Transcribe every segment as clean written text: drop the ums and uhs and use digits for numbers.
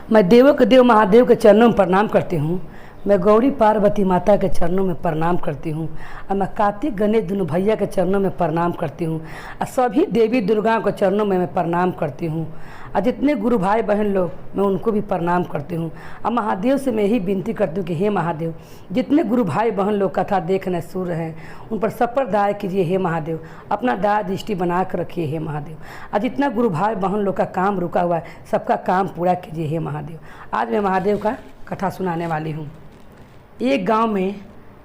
मैं देवों के देव महादेव के चरणों में प्रणाम करती हूँ। मैं गौरी पार्वती माता के चरणों में प्रणाम करती हूँ और मैं कार्तिक गणेश दोनों भैया के चरणों में प्रणाम करती हूँ और सभी देवी दुर्गा के चरणों में मैं प्रणाम करती हूँ और जितने गुरु भाई बहन लोग मैं उनको भी प्रणाम करती हूँ। और महादेव से मैं यही विनती करती हूँ कि हे महादेव, जितने गुरु भाई बहन लोग कथा देख रहे सुन रहे हैं उन पर सब पर दया कीजिए हे महादेव, अपना दया दृष्टि बना कर रखिए हे महादेव। और जितना गुरु भाई बहन लोग का काम रुका हुआ है सबका काम पूरा कीजिए हे महादेव। आज मैं महादेव का कथा सुनाने वाली हूँ। एक गांव में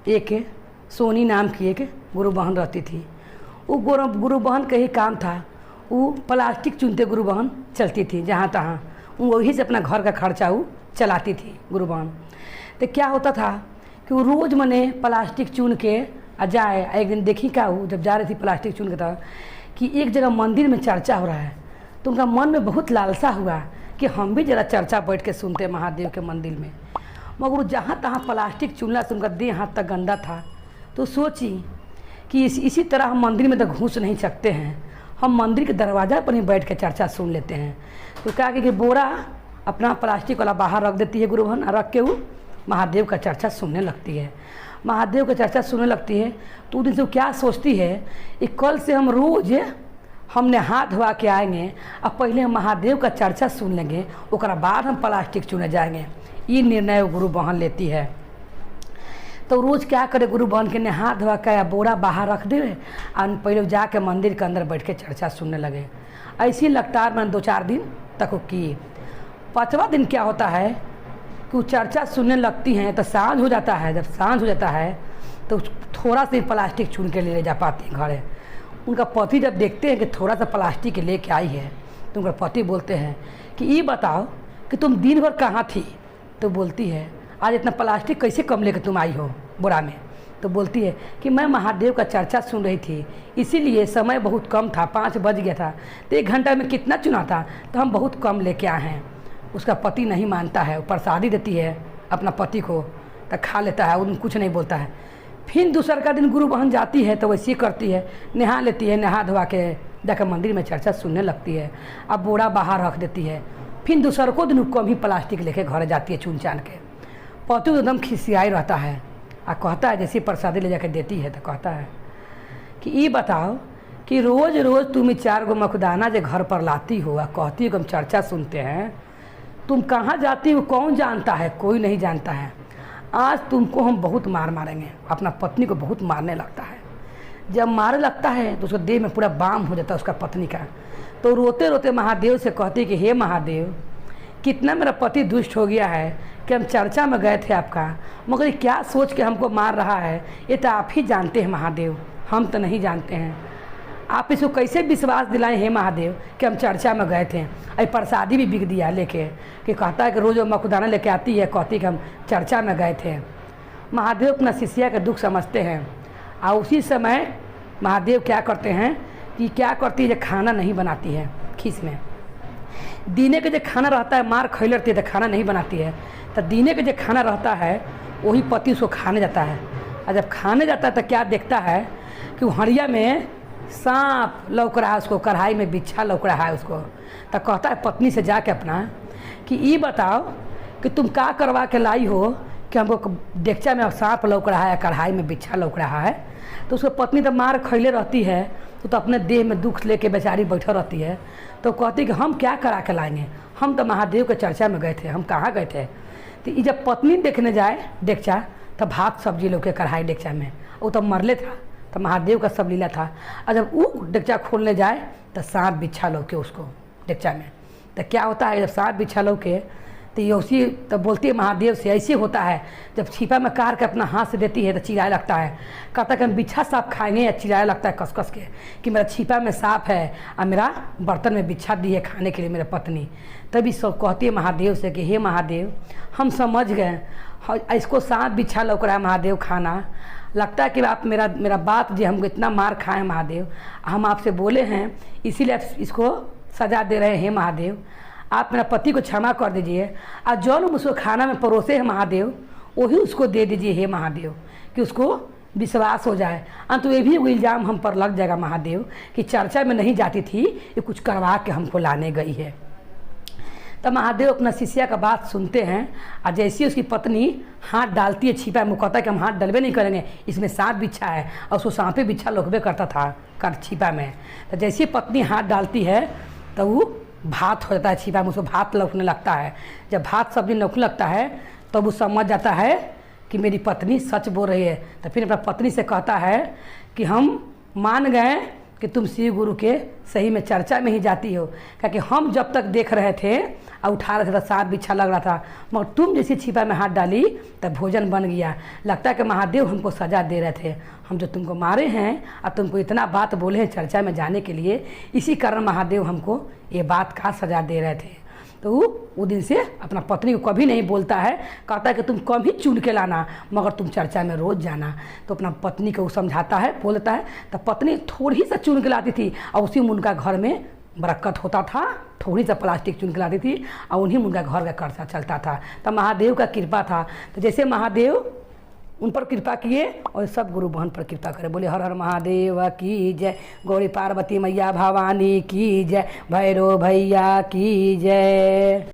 एक सोनी नाम की एक गुरु बहन रहती थी। वो गुरु बहन का ही काम था, वो प्लास्टिक चुनते गुरु बहन चलती थी जहाँ तहाँ, वो वही से अपना घर का खर्चा वो चलाती थी गुरु बहन। तो क्या होता था कि वो रोज़ मने प्लास्टिक चुन के जाए। एक दिन देखी क्या, वो जब जा रही थी प्लास्टिक चुन के था कि एक जगह मंदिर में चर्चा हो रहा है, तो उनका मन में बहुत लालसा हुआ कि हम भी ज़रा चर्चा बैठ के सुनते महादेव के मंदिर में। मगर जहाँ तहाँ प्लास्टिक चुनला से उनका देह हाथ तक गंदा था। तो सोची कि इसी तरह हम मंदिर में तो घुस नहीं सकते हैं, हम मंदिर के दरवाज़ा पर ही बैठ के चर्चा सुन लेते हैं। तो क्या कि बोरा अपना प्लास्टिक वाला बाहर रख देती है गुरु बहन, रख के वो महादेव का चर्चा सुनने लगती है। महादेव का चर्चा सुनने लगती है तो उस दिन से वो क्या सोचती है कि कल से हम रोज़ हमने हाथ धोवा के आएंगे और पहले हम महादेव का चर्चा सुन लेंगे, उसके बाद हम प्लास्टिक चुने जाएंगे। ये निर्णय गुरु बहन लेती है। तो रोज़ क्या करे गुरु बहन के हाथ धोवा के बोरा बाहर रख दे और पहले जाके मंदिर के अंदर बैठ के चर्चा सुनने लगे। ऐसी लगातार मैंने 2-4 दिन तक वो की। 5वां दिन क्या होता है कि वो चर्चा सुनने लगती हैं तो सांझ हो जाता है। जब सांझ हो जाता है तो थोड़ा सा प्लास्टिक चुन के ले जा पाती हैं घर। उनका पति जब देखते हैं कि थोड़ा सा प्लास्टिक लेके आई है तो उनका पति बोलते हैं कि ये बताओ कि तुम दिन भर कहाँ थी। तो बोलती है आज इतना प्लास्टिक कैसे कम लेकर तुम आई हो बोरा में। तो बोलती है कि मैं महादेव का चर्चा सुन रही थी, इसीलिए समय बहुत कम था, 5 बज गया था, तो 1 घंटा में कितना चुना था, तो हम बहुत कम लेके आए हैं। उसका पति नहीं मानता है, वो प्रसादी देती है अपना पति को, तो खा लेता है, उन कुछ नहीं बोलता है। फिर दूसरा का दिन गुरु बहन जाती है तो वैसे करती है, नहा लेती है, नहा धोवा के जाकर मंदिर में चर्चा सुनने लगती है। अब बोरा बाहर रख देती है। फिर दूसरा को दिन कम ही प्लास्टिक लेके घर जाती है चुन चान के। पति एकदम खिसियाई रहता है और कहता है, जैसे प्रसादी ले जाकर देती है तो कहता है कि ये बताओ कि रोज़ रोज़ तुम 4 गो मखदाना जो घर पर लाती हो और कहती हो कि हम चर्चा सुनते हैं, तुम कहाँ जाती हो कौन जानता है? कोई नहीं जानता है। आज तुमको हम बहुत मारेंगे। अपना पत्नी को बहुत मारने लगता है। जब मारने लगता है तो उसका देह में पूरा बाम हो जाता है उसका पत्नी का। तो रोते रोते महादेव से कहती कि हे महादेव, कितना मेरा पति दुष्ट हो गया है कि हम चर्चा में गए थे आपका, मगर क्या सोच के हमको मार रहा है ये तो आप ही जानते हैं महादेव, हम तो नहीं जानते हैं। आप इसको कैसे विश्वास दिलाएं हे महादेव कि हम चर्चा में गए थे। अरे प्रसादी भी बिक दिया लेके, कि कहता है कि रोज़ मखुदाना लेके आती है, कहती कि हम चर्चा में गए थे। महादेव अपना शिष्या का दुख समझते हैं और उसी समय महादेव क्या करते हैं कि क्या करती है, खाना नहीं बनाती है खीस में। दीने के जो खाना रहता है मार खैल रहती है तो खाना नहीं बनाती है, तो दीने के जो खाना रहता है वही पति उसको खाने जाता है। और जब खाने जाता है तो क्या देखता है कि हड़िया में सांप लौक रहा है, उसको कढ़ाई में बिच्छा लौक रहा है उसको। तो कहता है पत्नी से जाके अपना कि ये बताओ कि तुम क्या करवा के लाई हो कि हमको डेगचा में सांप लौक रहा है, कढ़ाई में बिच्छा लौक रहा है। तो उसको पत्नी तो मार खैले रहती है तो अपने देह में दुख लेके बेचारी बैठा रहती है। तो कहती कि हम क्या करा के लाएंगे, हम तो महादेव के चर्चा में गए थे, हम कहाँ गए थे। तो ये जब पत्नी देखने जाए डेगचा तो भात सब्जी लोग के कढ़ाई डेगचा में, वो तो मरले था, तो महादेव का सब लीला था। और जब वो डेगचा खोलने जाए तो सांप बिच्छा लो के उसको डेगचा में। तो क्या होता है, जब सांप बिच्छा लो के तो ये उसी तो बोलती है महादेव से, ऐसे होता है जब छिपा में कार के अपना हाथ से देती है तो चिल्लाए लगता है। कहता कि हम बिच्छा सांप खाएंगे, या चिल्लाए लगता है कस कस के कि मेरा छिपा में सांप है और मेरा बर्तन में बिच्छा दी है खाने के लिए मेरे पत्नी। तभी सब कहती है महादेव से कि हे महादेव, हम समझ गए, इसको सांप बिच्छा लौक रहा है महादेव खाना। लगता है कि आप मेरा बात जो हमको इतना मार खाए महादेव, हम आपसे बोले हैं इसीलिए आप इसको सजा दे रहे हैं महादेव। आप मेरा पति को क्षमा कर दीजिए और जो हम उसको खाना में परोसे हैं महादेव वही उसको दे दीजिए हे महादेव, कि उसको विश्वास हो जाए। तो ये भी इल्ज़ाम हम पर लग जाएगा महादेव कि चर्चा में नहीं जाती थी, ये कुछ करवा के हमको लाने गई है। तब महादेव अपना शिष्या का बात सुनते हैं और जैसे उसकी पत्नी हाथ डालती है छिपा में, कहता है कि हम हाथ डलबे नहीं करेंगे, इसमें सांप बिच्छा है, और उसको सांपे बिच्छा लोकबे करता था कर छिपा में। तो जैसे पत्नी हाथ डालती है तो वो भात हो जाता है छिपा में, उसको भात लौकने लगता है। जब भात सब्जी लौकने लगता है तो वो समझ जाता है कि मेरी पत्नी सच बोल रही है। तो फिर अपना पत्नी से कहता है कि हम मान गए कि तुम शिव गुरु के सही में चर्चा में ही जाती हो, क्योंकि हम जब तक देख रहे थे और उठा रहे थे तो सांप बिच्छा लग रहा था, मगर तुम जैसी छिपा में हाथ डाली तब भोजन बन गया। लगता है कि महादेव हमको सजा दे रहे थे, हम जो तुमको मारे हैं और तुमको इतना बात बोले हैं चर्चा में जाने के लिए, इसी कारण महादेव हमको ये बात का सजा दे रहे थे। तो वो दिन से अपना पत्नी को कभी नहीं बोलता है, कहता है कि तुम कभी चुन के लाना मगर तुम चर्चा में रोज़ जाना। तो अपना पत्नी को समझाता है, बोलता है। तो पत्नी थोड़ी सा चुन के लाती थी और उसी में उनका घर में बरकत होता था, थोड़ी सा प्लास्टिक चुन के लाती थी और उन्हीं में उनका घर का खर्चा चलता था। तो महादेव का कृपा था। तो जैसे महादेव उन पर कृपा किए और सब गुरु बहन पर कृपा करे। बोले हर हर महादेव की जय, गौरी पार्वती मैया भवानी की जय, भैरव भैया की जय।